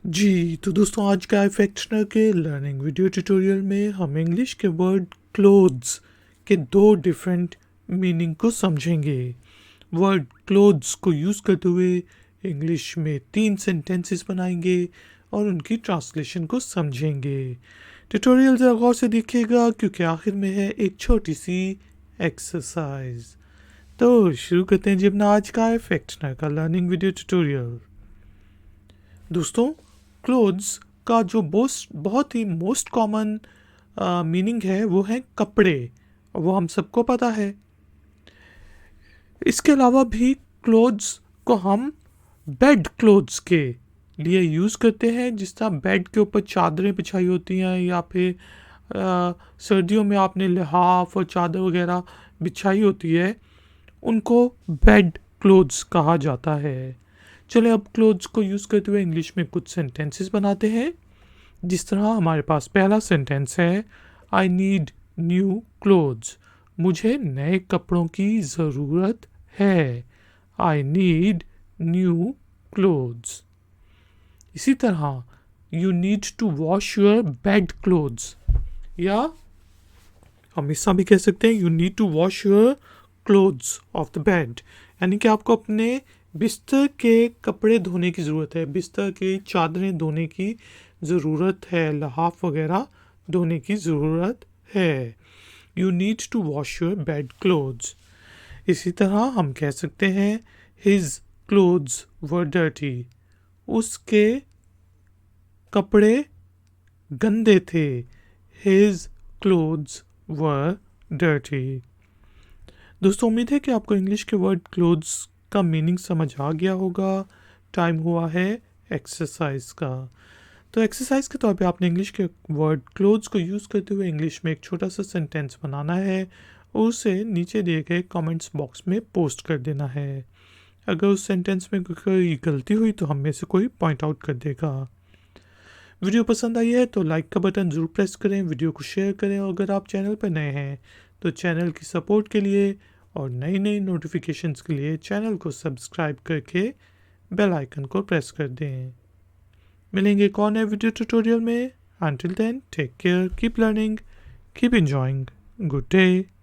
जी, तो दोस्तों आज का इफेक्शनर के लर्निंग वीडियो ट्यूटोरियल में हम इंग्लिश के वर्ड क्लोथ्स के दो डिफरेंट मीनिंग को समझेंगे। वर्ड क्लोथ्स को यूज़ करते हुए इंग्लिश में 3 सेंटेंसेस बनाएंगे और उनकी ट्रांसलेशन को समझेंगे। ट्यूटोरियल ज़रा गौर से देखिएगा क्योंकि आखिर में है एक छोटी सी एक्सरसाइज। तो शुरू करते हैं जी अपना आज का इफेक्शनर का लर्निंग वीडियो ट्यूटोरियल। दोस्तों क्लोथ्स का जो बहुत ही मोस्ट कॉमन मीनिंग है वो है कपड़े, वो हम सबको पता है। इसके अलावा भी क्लोथ्स को हम बेड क्लोथ्स के लिए यूज़ करते हैं, जिस तरह बेड के ऊपर चादरें बिछाई होती हैं या फिर सर्दियों में आपने लिहाफ और चादर वगैरह बिछाई होती है, उनको बेड क्लोथ्स कहा जाता है। चलिए अब क्लोथ्स को यूज़ करते हुए इंग्लिश में कुछ सेंटेंसेस बनाते हैं। जिस तरह हमारे पास पहला सेंटेंस है, आई नीड न्यू क्लोथ्स, मुझे नए कपड़ों की ज़रूरत है। I need new clothes. इसी तरह you need to wash your bed clothes, या हम ऐसा भी कह सकते हैं you need to wash your clothes of the bed, यानी कि आपको अपने बिस्तर के कपड़े धोने की ज़रूरत है, बिस्तर की चादरें धोने की ज़रूरत है, लहाफ वगैरह धोने की ज़रूरत है। You need to wash your bed clothes. इसी तरह हम कह सकते हैं हिज क्लोथ्स वर डर्टी, उसके कपड़े गंदे थे। हिज क्लोथ्स वर डर्टी। दोस्तों उम्मीद है कि आपको इंग्लिश के वर्ड क्लोथ्स का मीनिंग समझ आ गया होगा। टाइम हुआ है एक्सरसाइज का। तो एक्सरसाइज के तौर पे आपने इंग्लिश के वर्ड क्लोथ्स को यूज़ करते हुए इंग्लिश में एक छोटा सा सेंटेंस बनाना है और उसे नीचे दिए गए कमेंट्स बॉक्स में पोस्ट कर देना है। अगर उस सेंटेंस में कोई गलती हुई तो हम में से कोई पॉइंट आउट कर देगा। वीडियो पसंद आई है तो लाइक का बटन ज़रूर प्रेस करें, वीडियो को शेयर करें और अगर आप चैनल पर नए हैं तो चैनल की सपोर्ट के लिए और नई नई नोटिफिकेशंस के लिए चैनल को सब्सक्राइब करके बेल आइकन को प्रेस कर दें। मिलेंगे एक और नए वीडियो ट्यूटोरियल में। Until then, take care, keep learning, keep enjoying. Good day.